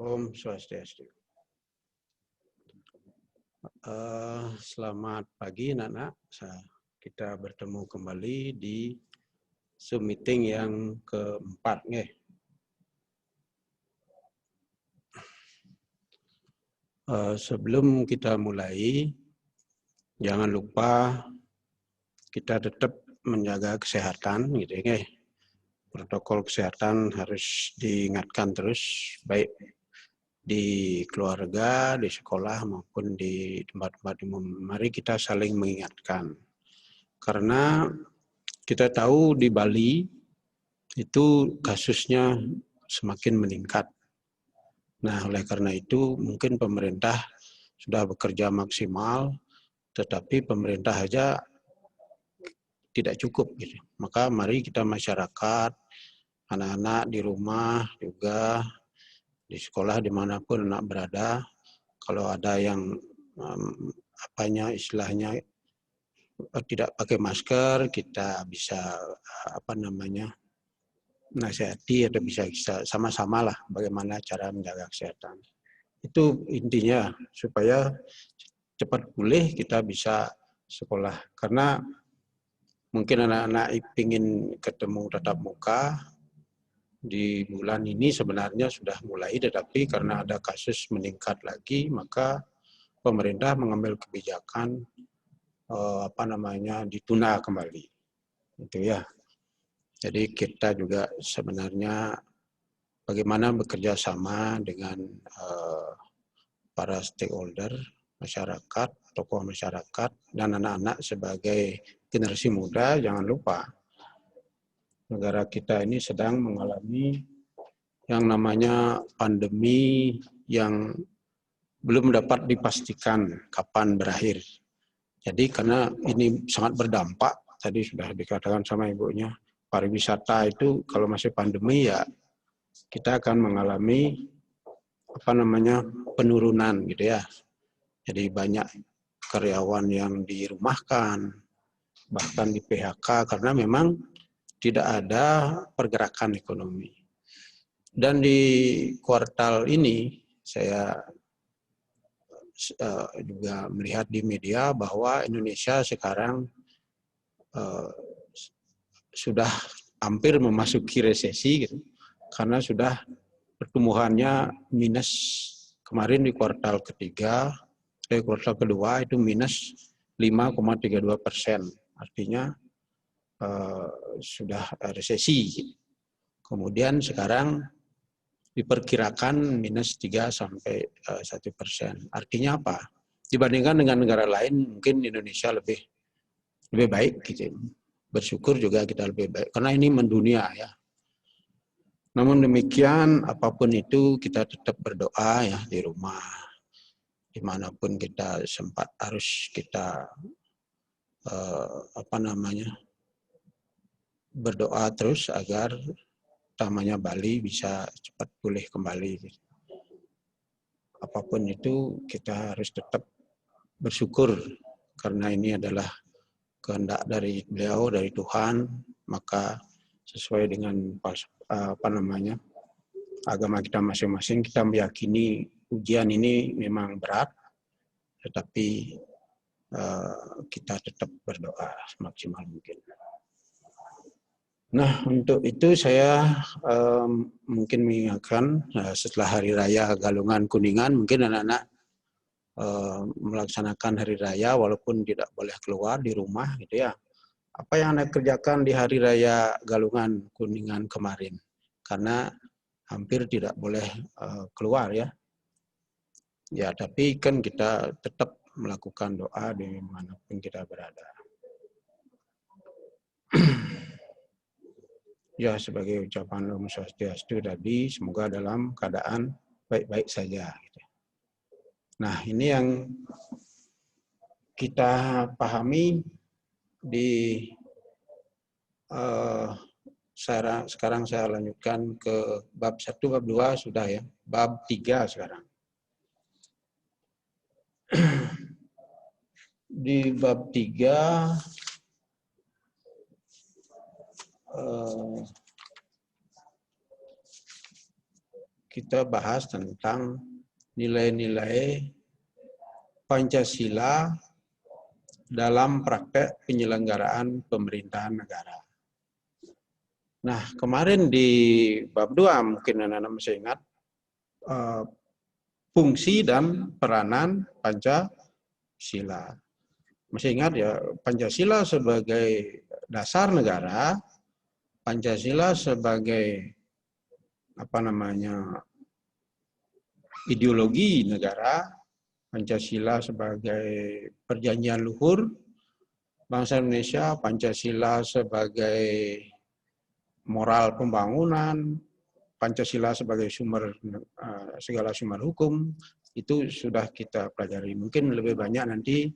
Om Swastiastu. Selamat pagi anak-anak. Kita bertemu kembali di Zoom meeting yang keempat. Sebelum kita mulai, jangan lupa kita tetap menjaga kesehatan, gitu ya. Protokol kesehatan harus diingatkan terus, baik di keluarga, di sekolah maupun di tempat-tempat umum. Mari kita saling mengingatkan. Karena kita tahu di Bali itu kasusnya semakin meningkat. Nah, oleh karena itu mungkin pemerintah sudah bekerja maksimal, tetapi pemerintah aja tidak cukup gitu. Maka mari kita masyarakat, anak-anak di rumah juga, di sekolah dimanapun anak berada, kalau ada yang istilahnya tidak pakai masker, kita bisa nasihati atau bisa sama-sama lah bagaimana cara menjaga kesehatan. Itu intinya supaya cepat pulih kita bisa sekolah. Karena mungkin anak-anak ingin ketemu tatap muka di bulan ini sebenarnya sudah mulai, tetapi karena ada kasus meningkat lagi, maka pemerintah mengambil kebijakan ditunda kembali. Itu ya. Jadi kita juga sebenarnya bagaimana bekerja sama dengan para stakeholder, masyarakat, tokoh masyarakat, dan anak-anak sebagai generasi muda. Jangan lupa, negara kita ini sedang mengalami yang namanya pandemi yang belum dapat dipastikan kapan berakhir. Jadi karena ini sangat berdampak, tadi sudah dikatakan sama ibunya, pariwisata itu kalau masih pandemi ya kita akan mengalami penurunan gitu ya. Jadi banyak karyawan yang dirumahkan, bahkan di PHK karena memang tidak ada pergerakan ekonomi. Dan di kuartal ini saya juga melihat di media bahwa Indonesia sekarang sudah hampir memasuki resesi gitu, karena sudah pertumbuhannya minus. Kemarin di kuartal kedua itu minus 5,32%, artinya sudah resesi. Kemudian sekarang diperkirakan minus 3-1%. Artinya apa? Dibandingkan dengan negara lain, mungkin Indonesia lebih baik gitu. Bersyukur juga kita lebih baik, karena ini mendunia ya. Namun demikian, apapun itu kita tetap berdoa ya di rumah. Dimanapun kita sempat harus kita berdoa terus agar utamanya Bali bisa cepat pulih kembali. Apapun itu kita harus tetap bersyukur karena ini adalah kehendak dari beliau, dari Tuhan, maka sesuai dengan agama kita masing-masing, kita meyakini ujian ini memang berat, tetapi kita tetap berdoa semaksimal mungkin. Nah, untuk itu saya mungkin mengingatkan setelah Hari Raya Galungan Kuningan, mungkin anak-anak melaksanakan Hari Raya walaupun tidak boleh keluar di rumah gitu ya. Apa yang Anda kerjakan di Hari Raya Galungan Kuningan kemarin? Karena hampir tidak boleh keluar ya. Ya, tapi kan kita tetap melakukan doa di manapun kita berada. Ya, sebagai ucapan Om Swastiastu tadi, semoga dalam keadaan baik-baik saja. Nah, ini yang kita pahami di sekarang saya lanjutkan ke bab 1, bab 2 sudah ya, bab 3 sekarang. Di bab 3 kita bahas tentang nilai-nilai Pancasila dalam praktek penyelenggaraan pemerintahan negara. Nah, kemarin di bab 2 mungkin anak-anak masih ingat fungsi dan peranan Pancasila. Masih ingat ya, Pancasila sebagai dasar negara, Pancasila sebagai ideologi negara, Pancasila sebagai perjanjian luhur bangsa Indonesia, Pancasila sebagai moral pembangunan, Pancasila sebagai segala sumber hukum, itu sudah kita pelajari. Mungkin lebih banyak nanti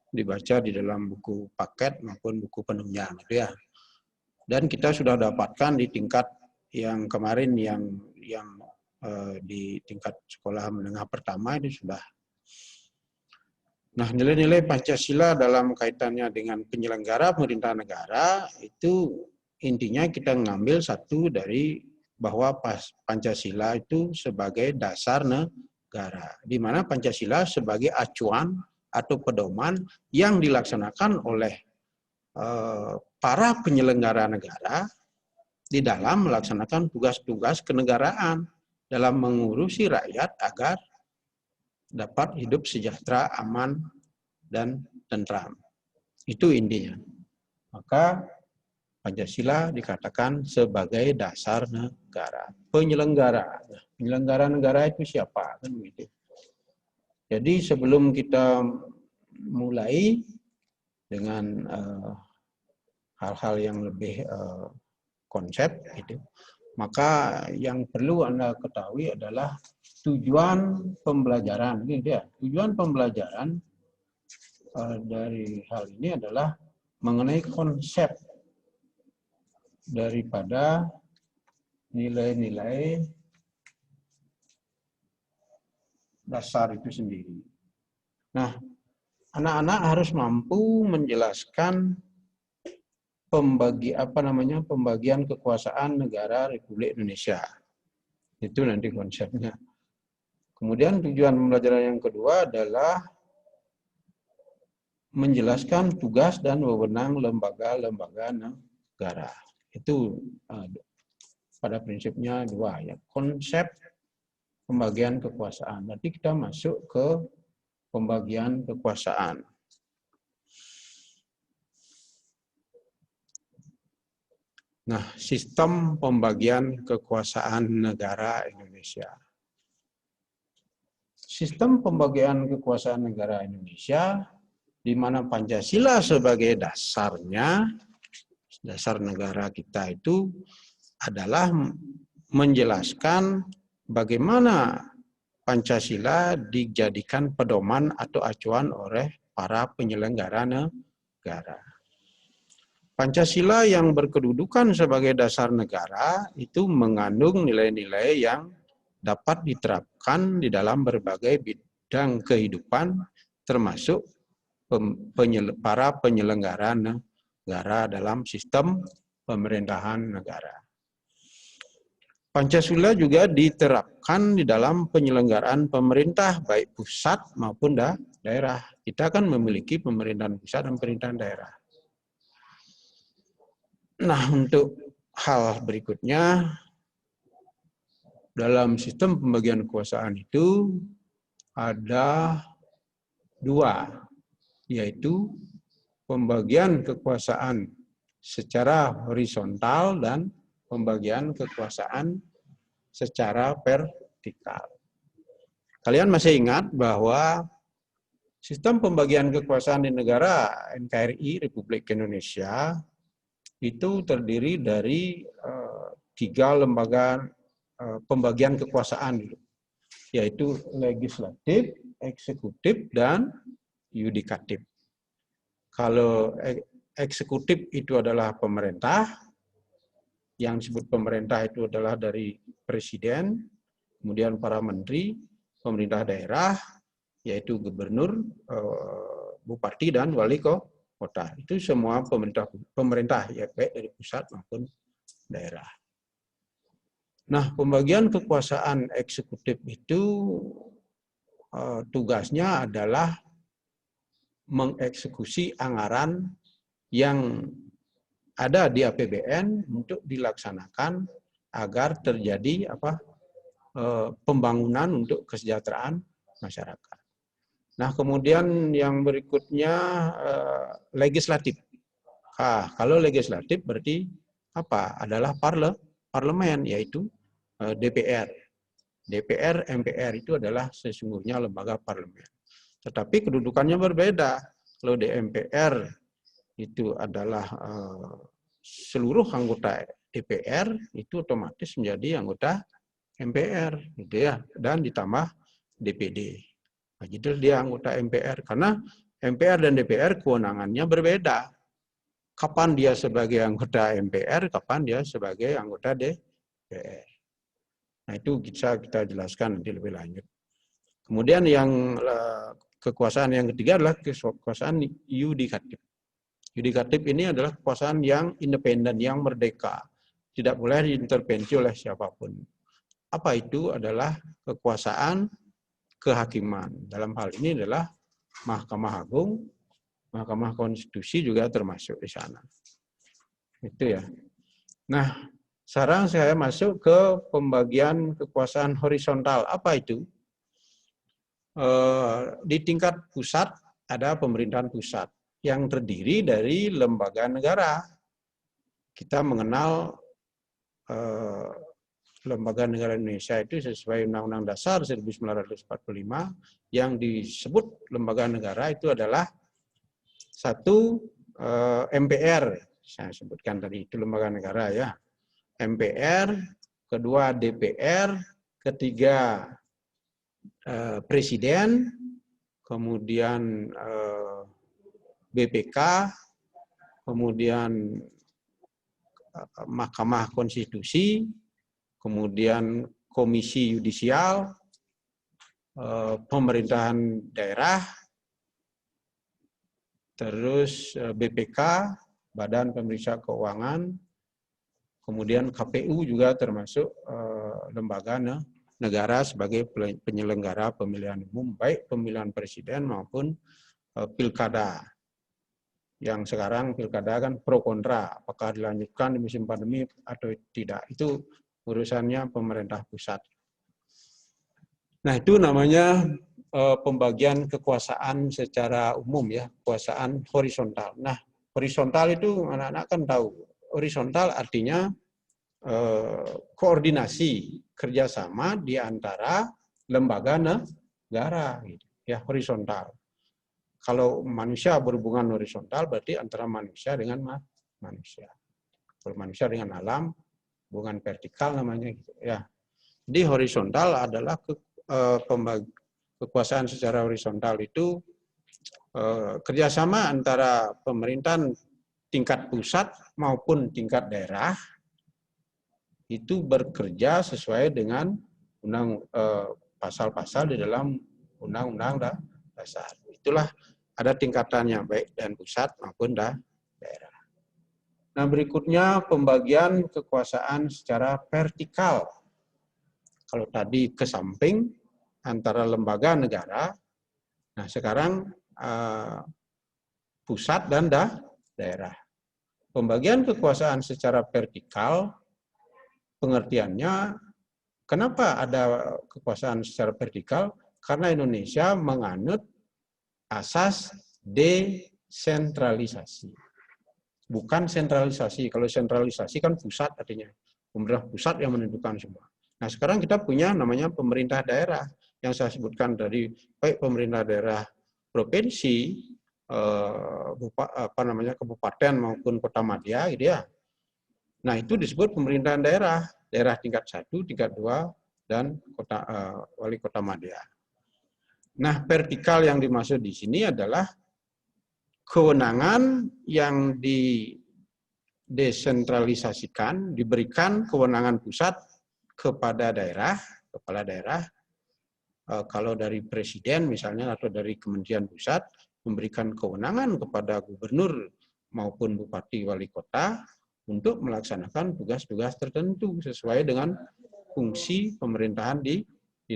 dibaca di dalam buku paket maupun buku penunjang, gitu ya. Dan kita sudah dapatkan di tingkat yang kemarin yang di tingkat sekolah menengah pertama itu sudah. Nah, nilai-nilai Pancasila dalam kaitannya dengan penyelenggara pemerintahan negara itu intinya kita ngambil satu dari bahwa Pancasila itu sebagai dasar negara, di mana Pancasila sebagai acuan atau pedoman yang dilaksanakan oleh para penyelenggara negara di dalam melaksanakan tugas-tugas kenegaraan dalam mengurusi rakyat agar dapat hidup sejahtera, aman, dan tentram. Itu intinya. Maka Pancasila dikatakan sebagai dasar negara. Penyelenggara. Nah, penyelenggara negara itu siapa? Kan begitu. Jadi sebelum kita mulai dengan hal-hal yang lebih konsep, gitu, maka yang perlu Anda ketahui adalah tujuan pembelajaran. Ini dia. Tujuan pembelajaran dari hal ini adalah mengenai konsep daripada nilai-nilai dasar itu sendiri. Nah, anak-anak harus mampu menjelaskan pembagian kekuasaan negara Republik Indonesia. Itu nanti konsepnya. Kemudian tujuan pembelajaran yang kedua adalah menjelaskan tugas dan wewenang lembaga-lembaga negara. Itu pada prinsipnya dua ya, konsep pembagian kekuasaan. Nanti kita masuk ke pembagian kekuasaan. Nah, sistem pembagian kekuasaan negara Indonesia. Sistem pembagian kekuasaan negara Indonesia, di mana Pancasila sebagai dasarnya, dasar negara kita itu adalah menjelaskan bagaimana Pancasila dijadikan pedoman atau acuan oleh para penyelenggara negara. Pancasila yang berkedudukan sebagai dasar negara itu mengandung nilai-nilai yang dapat diterapkan di dalam berbagai bidang kehidupan, termasuk para penyelenggara negara dalam sistem pemerintahan negara. Pancasila juga diterapkan di dalam penyelenggaraan pemerintah, baik pusat maupun daerah. Kita kan memiliki pemerintahan pusat dan pemerintahan daerah. Nah, untuk hal berikutnya, dalam sistem pembagian kekuasaan itu ada dua, yaitu pembagian kekuasaan secara horizontal dan pembagian kekuasaan secara vertikal. Kalian masih ingat bahwa sistem pembagian kekuasaan di negara NKRI Republik Indonesia itu terdiri dari 3 lembaga pembagian kekuasaan, yaitu legislatif, eksekutif, dan yudikatif. Kalau eksekutif itu adalah pemerintah, yang disebut pemerintah itu adalah dari presiden, kemudian para menteri, pemerintah daerah, yaitu gubernur, bupati, dan wali kota. Itu semua pemerintah ya, baik dari pusat maupun daerah. Nah, pembagian kekuasaan eksekutif itu tugasnya adalah mengeksekusi anggaran yang ada di APBN untuk dilaksanakan agar terjadi pembangunan untuk kesejahteraan masyarakat. Nah, kemudian yang berikutnya legislatif. Kalau legislatif berarti apa? Adalah parlemen, yaitu DPR. DPR, MPR itu adalah sesungguhnya lembaga parlemen. Tetapi kedudukannya berbeda. Kalau di MPR itu adalah seluruh anggota DPR itu otomatis menjadi anggota MPR, gitu ya, dan ditambah DPD. Nah, jadi dia anggota MPR karena MPR dan DPR kewenangannya berbeda. Kapan dia sebagai anggota MPR, kapan dia sebagai anggota DPR. Nah, itu bisa kita jelaskan nanti lebih lanjut. Kemudian yang kekuasaan yang ketiga adalah kekuasaan yudikatif. Yudikatif ini adalah kekuasaan yang independen, yang merdeka. Tidak boleh diintervensi oleh siapapun. Apa itu? Adalah kekuasaan kehakiman. Dalam hal ini adalah Mahkamah Agung, Mahkamah Konstitusi juga termasuk di sana. Itu ya. Nah, sekarang saya masuk ke pembagian kekuasaan horizontal. Apa itu? Di tingkat pusat ada pemerintahan pusat yang terdiri dari lembaga negara. Kita mengenal lembaga negara Indonesia itu sesuai Undang-Undang Dasar 1945 yang disebut lembaga negara itu adalah satu MPR, saya sebutkan tadi itu lembaga negara ya, MPR, kedua DPR, ketiga Presiden, kemudian BPK, kemudian Mahkamah Konstitusi, kemudian Komisi Yudisial, pemerintahan daerah, terus BPK, Badan Pemeriksa Keuangan, kemudian KPU juga termasuk lembaga negara sebagai penyelenggara pemilihan umum, baik pemilihan presiden maupun pilkada. Yang sekarang pilkada kan pro kontra, apakah dilanjutkan di musim pandemi atau tidak, itu urusannya pemerintah pusat. Nah, itu namanya pembagian kekuasaan secara umum ya, kekuasaan horizontal. Nah, horizontal itu anak-anak kan tahu, horizontal artinya koordinasi kerjasama di antara lembaga negara, gitu ya, horizontal. Kalau manusia berhubungan horizontal berarti antara manusia dengan manusia. Kalau manusia dengan alam, hubungan vertikal namanya gitu ya. Di horizontal adalah kekuasaan secara horizontal itu kerjasama antara pemerintahan tingkat pusat maupun tingkat daerah itu bekerja sesuai dengan pasal-pasal di dalam Undang-Undang Dasar. Itulah ada tingkatannya baik dan pusat maupun daerah. Nah, berikutnya pembagian kekuasaan secara vertikal. Kalau tadi ke samping antara lembaga negara, nah sekarang pusat dan daerah. Pembagian kekuasaan secara vertikal, pengertiannya, kenapa ada kekuasaan secara vertikal? Karena Indonesia menganut asas desentralisasi. Bukan sentralisasi. Kalau sentralisasi kan pusat artinya. Pemerintah pusat yang menentukan semua. Nah, sekarang kita punya namanya pemerintah daerah. Yang saya sebutkan dari baik pemerintah daerah provinsi, kabupaten maupun kota madya gitu ya. Nah, itu disebut pemerintahan daerah. Daerah tingkat 1, tingkat 2, dan wali kota madya. Nah, vertikal yang dimaksud di sini adalah kewenangan yang didesentralisasikan, diberikan kewenangan pusat kepada daerah, kepala daerah. Kalau dari presiden misalnya atau dari kementerian pusat, memberikan kewenangan kepada gubernur maupun bupati wali kota untuk melaksanakan tugas-tugas tertentu sesuai dengan fungsi pemerintahan di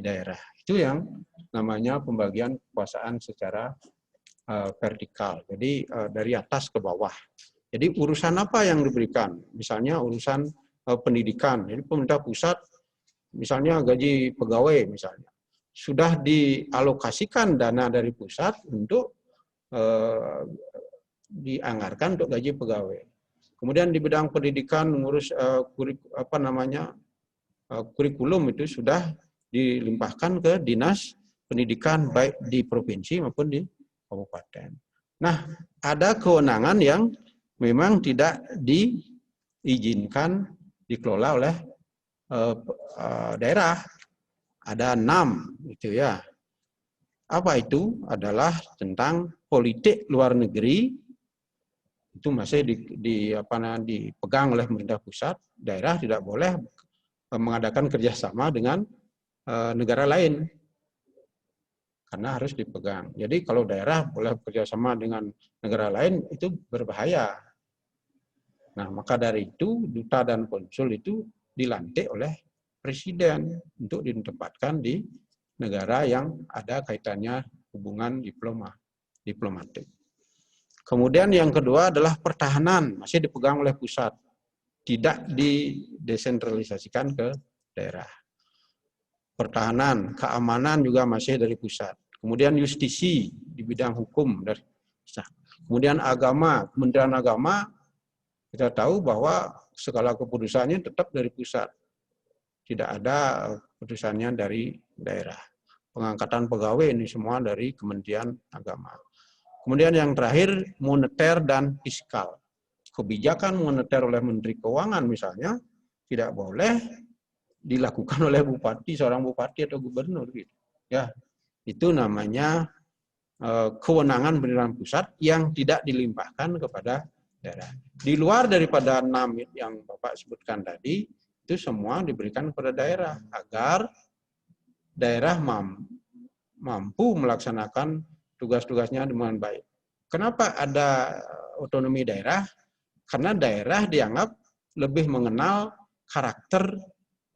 daerah. Itu yang namanya pembagian kekuasaan secara vertikal. Jadi dari atas ke bawah. Jadi urusan apa yang diberikan? Misalnya urusan pendidikan. Jadi pemerintah pusat, misalnya gaji pegawai misalnya, sudah dialokasikan dana dari pusat untuk dianggarkan untuk gaji pegawai. Kemudian di bidang pendidikan mengurus kurikulum itu sudah dilimpahkan ke dinas pendidikan baik di provinsi maupun di kabupaten. Nah, ada kewenangan yang memang tidak diizinkan dikelola oleh daerah. Ada 6 itu ya. Apa itu? Adalah tentang politik luar negeri. Itu masih dipegang oleh pemerintah pusat. Daerah tidak boleh mengadakan kerjasama dengan negara lain karena harus dipegang. Jadi kalau daerah boleh kerjasama dengan negara lain itu berbahaya. Nah, maka dari itu duta dan konsul itu dilantik oleh presiden untuk ditempatkan di negara yang ada kaitannya hubungan diplomatik. Kemudian yang kedua adalah pertahanan, masih dipegang oleh pusat, tidak didesentralisasikan ke daerah. Pertahanan, keamanan juga masih dari pusat. Kemudian justisi di bidang hukum dari pusat. Kemudian agama, Kementerian Agama, kita tahu bahwa segala keputusannya tetap dari pusat. Tidak ada keputusannya dari daerah. Pengangkatan pegawai ini semua dari Kementerian Agama. Kemudian yang terakhir, moneter dan fiskal. Kebijakan moneter oleh Menteri Keuangan misalnya tidak boleh dilakukan oleh bupati, seorang bupati atau gubernur gitu. Ya, itu namanya kewenangan pemerintahan pusat yang tidak dilimpahkan kepada daerah. Di luar daripada 6 yang Bapak sebutkan tadi, itu semua diberikan kepada daerah agar daerah mampu melaksanakan tugas-tugasnya dengan baik. Kenapa ada otonomi daerah? Karena daerah dianggap lebih mengenal karakter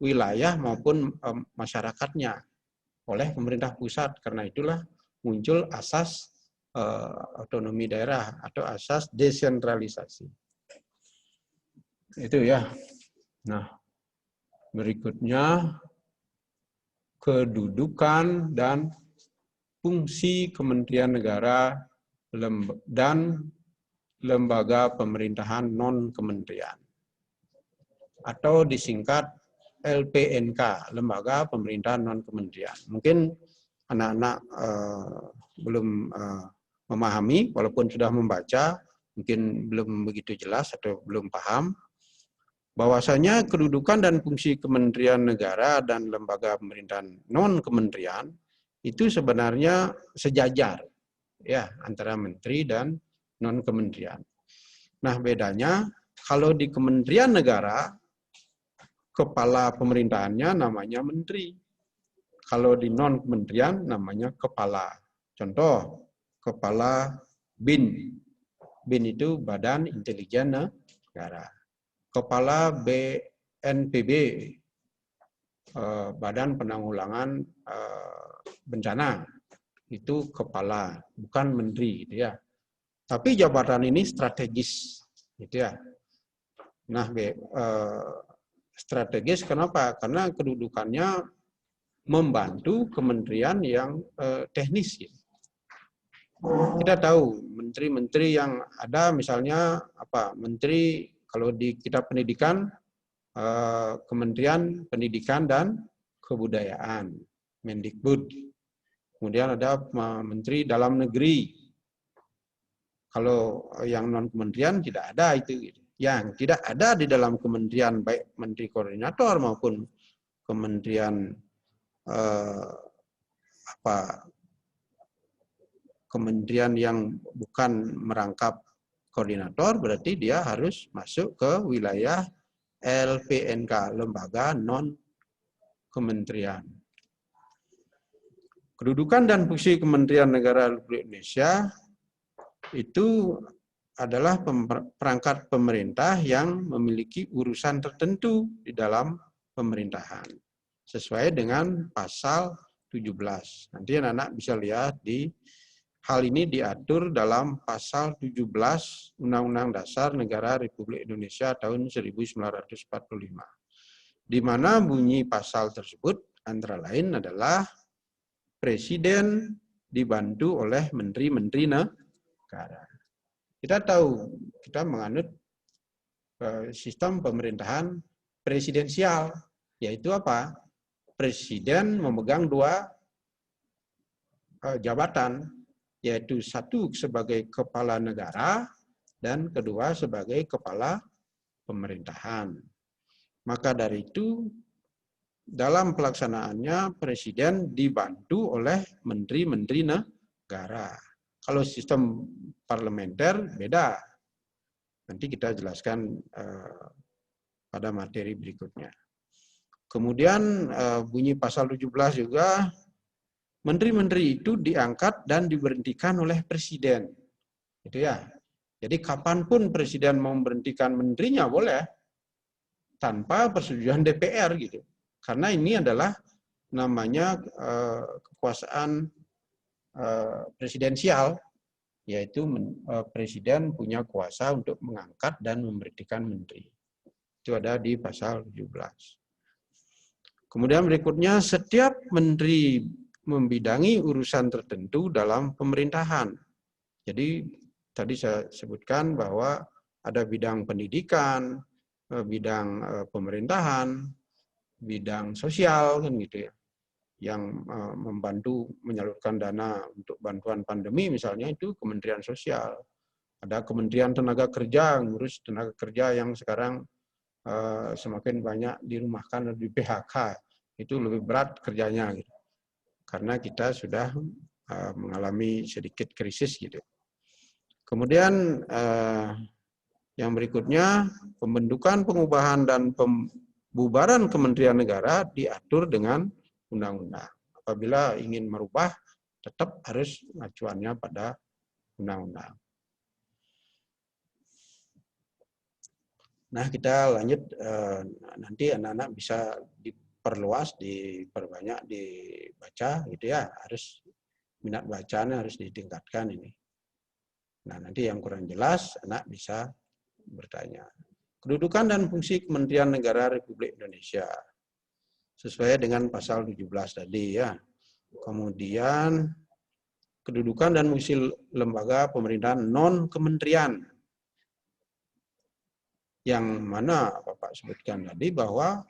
wilayah maupun masyarakatnya oleh pemerintah pusat. Karena itulah muncul asas otonomi daerah atau asas desentralisasi. Itu ya. Nah, berikutnya kedudukan dan fungsi Kementerian Negara dan lembaga pemerintahan non-kementerian atau disingkat LPNK, Lembaga Pemerintahan Non-Kementerian. Mungkin anak-anak belum memahami, walaupun sudah membaca, mungkin belum begitu jelas atau belum paham, bahwasanya kedudukan dan fungsi Kementerian Negara dan lembaga pemerintahan non-kementerian itu sebenarnya sejajar ya antara menteri dan non-kementerian. Nah, bedanya kalau di Kementerian Negara kepala pemerintahannya namanya menteri. Kalau di non-kementerian namanya kepala. Contoh, kepala BIN. BIN itu Badan Intelijen Negara. Kepala BNPB, Badan Penanggulangan Bencana. Itu kepala, bukan menteri gitu ya. Tapi jabatan ini strategis gitu ya. Nah, strategis kenapa? Karena kedudukannya membantu kementerian yang teknis. Kita tahu menteri-menteri yang ada misalnya menteri kalau di kita pendidikan Kementerian Pendidikan dan Kebudayaan, Mendikbud. Kemudian ada menteri dalam negeri. Kalau yang non kementerian tidak ada itu. Yang tidak ada di dalam kementerian baik menteri koordinator maupun kementerian kementerian yang bukan merangkap koordinator berarti dia harus masuk ke wilayah LPNK, lembaga non kementerian. Kedudukan dan fungsi Kementerian Negara Republik Indonesia itu adalah perangkat pemerintah yang memiliki urusan tertentu di dalam pemerintahan. sesuai dengan pasal 17. Nanti anak-anak bisa lihat di hal ini diatur dalam pasal 17 Undang-Undang Dasar Negara Republik Indonesia tahun 1945. Di mana bunyi pasal tersebut antara lain adalah Presiden dibantu oleh Menteri-Menteri Negara. Kita tahu, kita menganut sistem pemerintahan presidensial, yaitu apa? Presiden memegang dua jabatan, yaitu satu sebagai kepala negara dan kedua sebagai kepala pemerintahan. Maka dari itu, dalam pelaksanaannya Presiden dibantu oleh Menteri-Menteri Negara. Kalau sistem parlementer beda. Nanti kita jelaskan pada materi berikutnya. Kemudian bunyi pasal 17 juga, menteri-menteri itu diangkat dan diberhentikan oleh presiden. Gitu ya. Jadi kapanpun presiden mau memberhentikan menterinya boleh, tanpa persetujuan DPR gitu. Karena ini adalah namanya kekuasaan presidensial, yaitu presiden punya kuasa untuk mengangkat dan memberhentikan menteri. Itu ada di pasal 17. Kemudian berikutnya, setiap menteri membidangi urusan tertentu dalam pemerintahan. Jadi tadi saya sebutkan bahwa ada bidang pendidikan, bidang pemerintahan, bidang sosial kan gitu ya, yang membantu menyalurkan dana untuk bantuan pandemi misalnya itu Kementerian Sosial. Ada Kementerian Tenaga Kerja, ngurus tenaga kerja yang sekarang semakin banyak dirumahkan dan di PHK. Itu lebih berat kerjanya gitu. Karena kita sudah mengalami sedikit krisis gitu. Kemudian yang berikutnya, pembentukan, pengubahan dan pembubaran Kementerian Negara diatur dengan undang-undang. Apabila ingin merubah, tetap harus acuannya pada undang-undang. Nah, kita lanjut, nanti anak-anak bisa diperluas, diperbanyak, dibaca gitu ya. Harus minat bacanya harus ditingkatkan ini. Nah, nanti yang kurang jelas anak bisa bertanya. Kedudukan dan fungsi Kementerian Negara Republik Indonesia sesuai dengan pasal 17 tadi ya. Kemudian kedudukan dan fungsi lembaga pemerintahan non kementerian, yang mana Bapak sebutkan tadi bahwa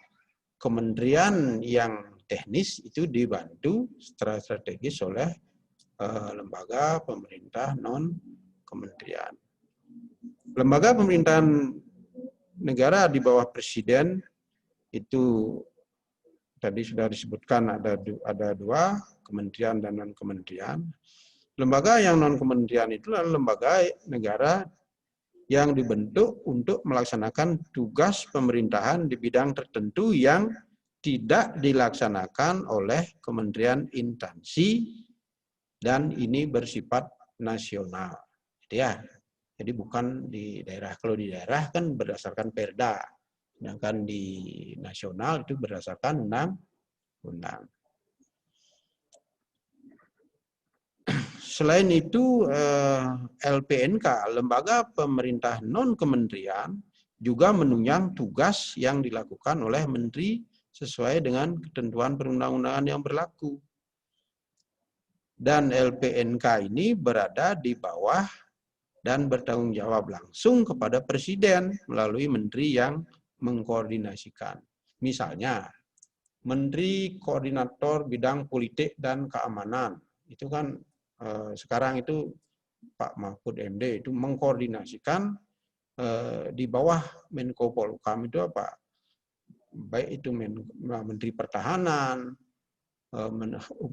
kementerian yang teknis itu dibantu secara strategis oleh lembaga pemerintah non kementerian. Lembaga pemerintahan negara di bawah presiden itu tadi sudah disebutkan ada dua, kementerian dan non kementerian. Lembaga yang non kementerian itu adalah lembaga negara yang dibentuk untuk melaksanakan tugas pemerintahan di bidang tertentu yang tidak dilaksanakan oleh kementerian instansi dan ini bersifat nasional. Ya, jadi bukan di daerah. Kalau di daerah kan berdasarkan perda, sedangkan di nasional itu berdasarkan undang-undang. Selain itu, LPNK, Lembaga Pemerintah Non-Kementerian, juga menunjang tugas yang dilakukan oleh Menteri sesuai dengan ketentuan perundang-undangan yang berlaku. Dan LPNK ini berada di bawah dan bertanggung jawab langsung kepada Presiden melalui Menteri yang mengkoordinasikan. Misalnya, Menteri Koordinator Bidang Politik dan Keamanan, itu kan sekarang itu Pak Mahfud MD itu mengkoordinasikan di bawah Menko Polhukam itu apa? Baik itu Menteri Pertahanan,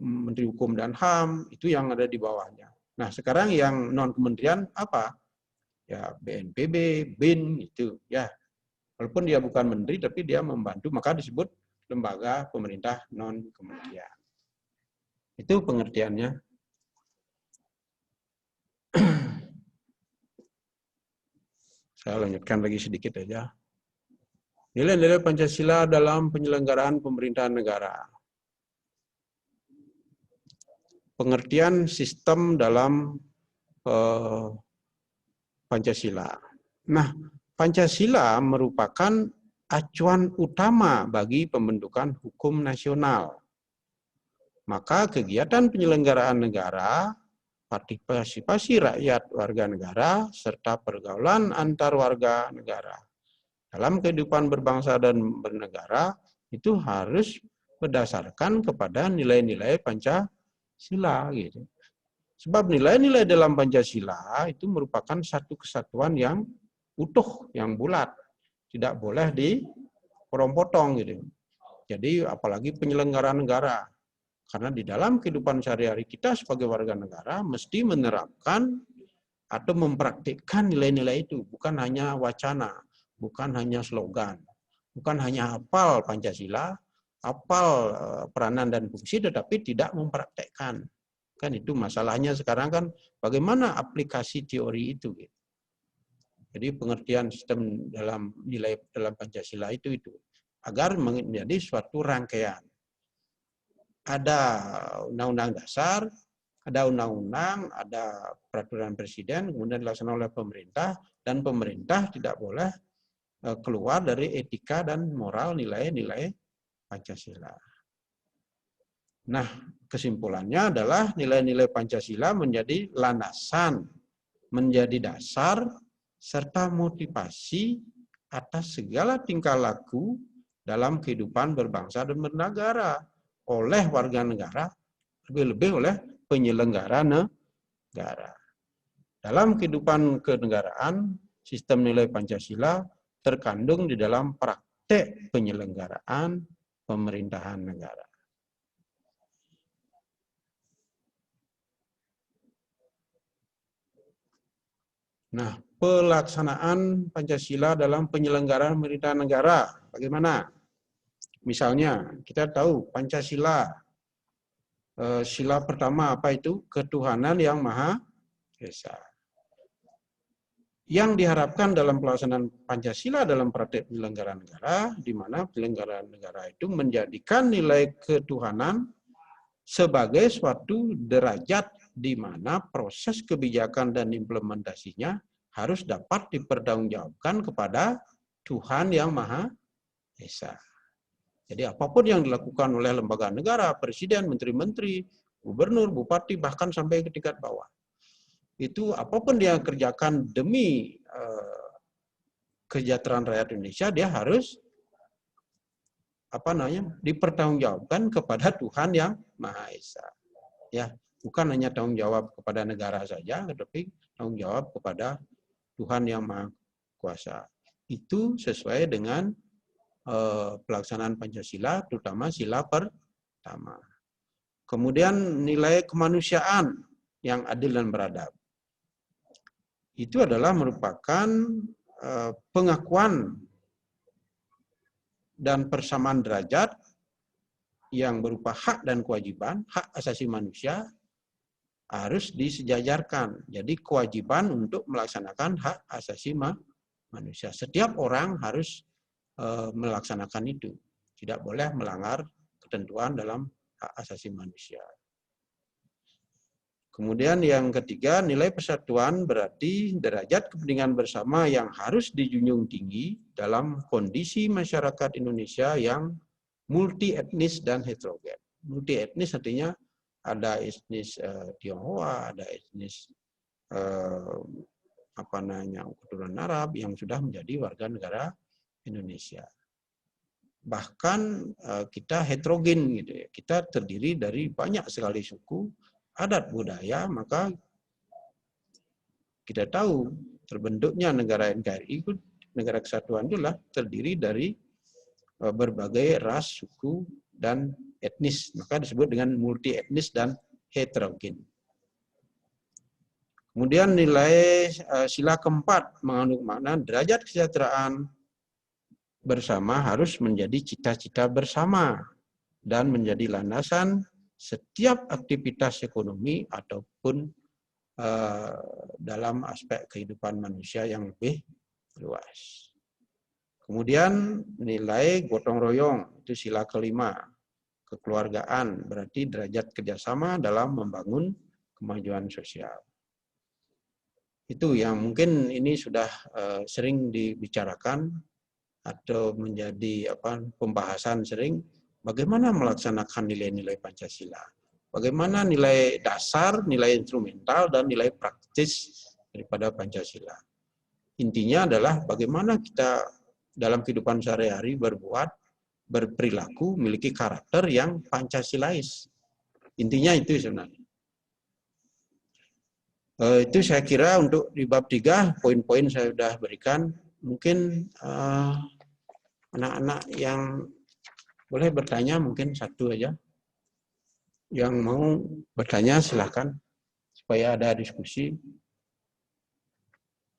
Menteri Hukum dan HAM, itu yang ada di bawahnya. Nah, sekarang yang non kementerian apa? Ya BNPB, BIN itu ya. Walaupun dia bukan menteri tapi dia membantu, maka disebut lembaga pemerintah non kementerian. Itu pengertiannya. Saya lanjutkan lagi sedikit aja. Nilai-nilai Pancasila dalam penyelenggaraan pemerintahan negara. Pengertian sistem dalam Pancasila. Nah, Pancasila merupakan acuan utama bagi pembentukan hukum nasional. Maka kegiatan penyelenggaraan negara, partisipasi rakyat warga negara, serta pergaulan antar warga negara dalam kehidupan berbangsa dan bernegara itu harus berdasarkan kepada nilai-nilai Pancasila gitu. Sebab nilai-nilai dalam Pancasila itu merupakan satu kesatuan yang utuh, yang bulat, tidak boleh dipotong-potong gitu. Jadi apalagi penyelenggaraan negara, karena di dalam kehidupan sehari-hari kita sebagai warga negara mesti menerapkan atau mempraktikkan nilai-nilai itu, bukan hanya wacana, bukan hanya slogan, bukan hanya hafal Pancasila, hafal peranan dan fungsi, tetapi tidak mempraktekkan. Kan itu masalahnya sekarang kan, bagaimana aplikasi teori itu. Jadi pengertian sistem dalam nilai dalam Pancasila itu agar menjadi suatu rangkaian. Ada undang-undang dasar, ada undang-undang, ada peraturan presiden, kemudian dilaksanakan oleh pemerintah, dan pemerintah tidak boleh keluar dari etika dan moral nilai-nilai Pancasila. Nah, kesimpulannya adalah nilai-nilai Pancasila menjadi landasan, menjadi dasar, serta motivasi atas segala tingkah laku dalam kehidupan berbangsa dan bernegara oleh warga negara, lebih-lebih oleh penyelenggara negara. Dalam kehidupan kenegaraan, sistem nilai Pancasila terkandung di dalam praktek penyelenggaraan pemerintahan negara. Nah, pelaksanaan Pancasila dalam penyelenggaraan pemerintahan negara, bagaimana? Misalnya, kita tahu Pancasila, sila pertama apa itu? Ketuhanan yang Maha Esa. Yang diharapkan dalam pelaksanaan Pancasila dalam praktek penyelenggaraan negara, di mana penyelenggaraan negara itu menjadikan nilai ketuhanan sebagai suatu derajat di mana proses kebijakan dan implementasinya harus dapat dipertanggungjawabkan kepada Tuhan yang Maha Esa. Jadi apapun yang dilakukan oleh lembaga negara, presiden, menteri-menteri, gubernur, bupati, bahkan sampai ke tingkat bawah, itu apapun dia kerjakan demi kesejahteraan rakyat Indonesia, dia harus dipertanggungjawabkan kepada Tuhan yang Maha Esa. Ya, bukan hanya tanggung jawab kepada negara saja, tetapi tanggung jawab kepada Tuhan yang Maha Kuasa. Itu sesuai dengan pelaksanaan Pancasila, terutama sila pertama. Kemudian nilai kemanusiaan yang adil dan beradab. Itu adalah merupakan pengakuan dan persamaan derajat yang berupa hak dan kewajiban, hak asasi manusia harus disejajarkan. Jadi kewajiban untuk melaksanakan hak asasi manusia. Setiap orang harus melaksanakan itu. Tidak boleh melanggar ketentuan dalam hak asasi manusia. Kemudian yang ketiga, nilai persatuan berarti derajat kepentingan bersama yang harus dijunjung tinggi dalam kondisi masyarakat Indonesia yang multi etnis dan heterogen. Multi etnis artinya ada etnis Tionghoa, ada etnis keturunan Arab yang sudah menjadi warga negara Indonesia. Bahkan kita heterogen gitu ya. Kita terdiri dari banyak sekali suku, adat, budaya, maka kita tahu terbentuknya negara NKRI, negara kesatuan itulah terdiri dari berbagai ras, suku, dan etnis. Maka disebut dengan multi etnis dan heterogen. Kemudian nilai sila keempat mengandung makna derajat kesejahteraan bersama harus menjadi cita-cita bersama dan menjadi landasan setiap aktivitas ekonomi ataupun dalam aspek kehidupan manusia yang lebih luas. Kemudian nilai gotong royong, itu sila kelima. Kekeluargaan, berarti derajat kerjasama dalam membangun kemajuan sosial. Itu yang mungkin ini sudah sering dibicarakan atau menjadi pembahasan sering, bagaimana melaksanakan nilai-nilai Pancasila. Bagaimana nilai dasar, nilai instrumental, dan nilai praktis daripada Pancasila. Intinya adalah bagaimana kita dalam kehidupan sehari-hari berbuat, berperilaku, memiliki karakter yang Pancasilais. Intinya itu sebenarnya. Itu saya kira untuk di bab 3, poin-poin saya sudah berikan. Mungkin anak-anak yang boleh bertanya, mungkin satu aja. Yang mau bertanya silahkan, supaya ada diskusi.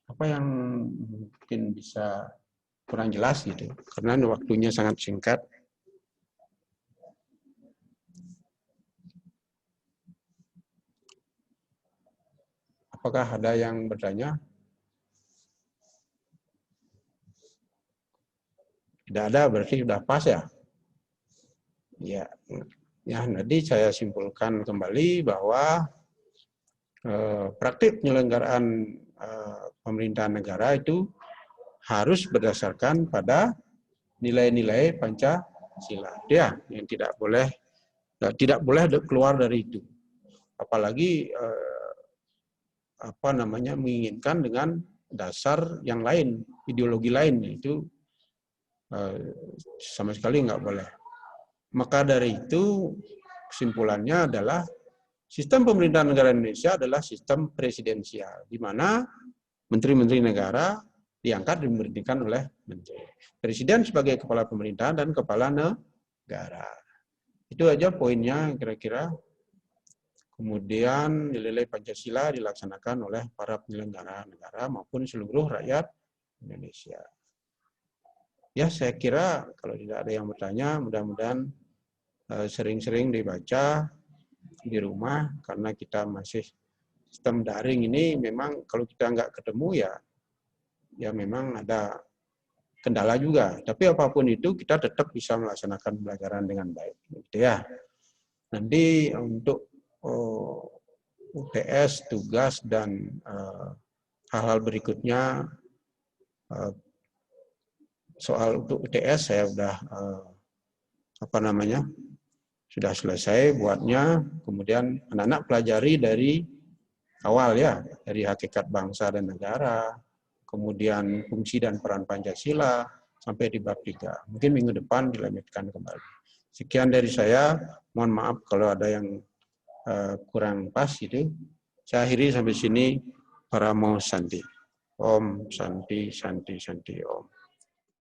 Apa yang mungkin bisa kurang jelas gitu, karena waktunya sangat singkat. Apakah ada yang bertanya? Tidak ada, berarti sudah pas ya? Ya, nanti saya simpulkan kembali bahwa praktik penyelenggaraan pemerintahan negara itu harus berdasarkan pada nilai-nilai Pancasila. Ya, yang tidak boleh keluar dari itu. Apalagi menginginkan dengan dasar yang lain, ideologi lain, itu sama sekali nggak boleh. Maka dari itu kesimpulannya adalah sistem pemerintahan negara Indonesia adalah sistem presidensial, di mana menteri-menteri negara diangkat dan diberhentikan oleh menteri. Presiden sebagai kepala pemerintahan dan kepala negara. Itu aja poinnya kira-kira. Kemudian nilai-nilai Pancasila dilaksanakan oleh para penyelenggara negara maupun seluruh rakyat Indonesia. Ya, saya kira kalau tidak ada yang bertanya, mudah-mudahan sering-sering dibaca di rumah, karena kita masih sistem daring ini, memang kalau kita nggak ketemu ya memang ada kendala juga. Tapi apapun itu kita tetap bisa melaksanakan pelajaran dengan baik. Gitu ya. Nanti untuk UTS, tugas, dan hal-hal berikutnya, soal untuk UTS saya udah sudah selesai buatnya. Kemudian anak-anak pelajari dari awal ya, dari hakikat bangsa dan negara, kemudian fungsi dan peran Pancasila, sampai di bab 3. Mungkin minggu depan dilanjutkan kembali. Sekian dari saya, mohon maaf kalau ada yang kurang pas itu. Saya akhiri sampai sini. Paramo Santi. Om Santi, Santi, Santi, Om.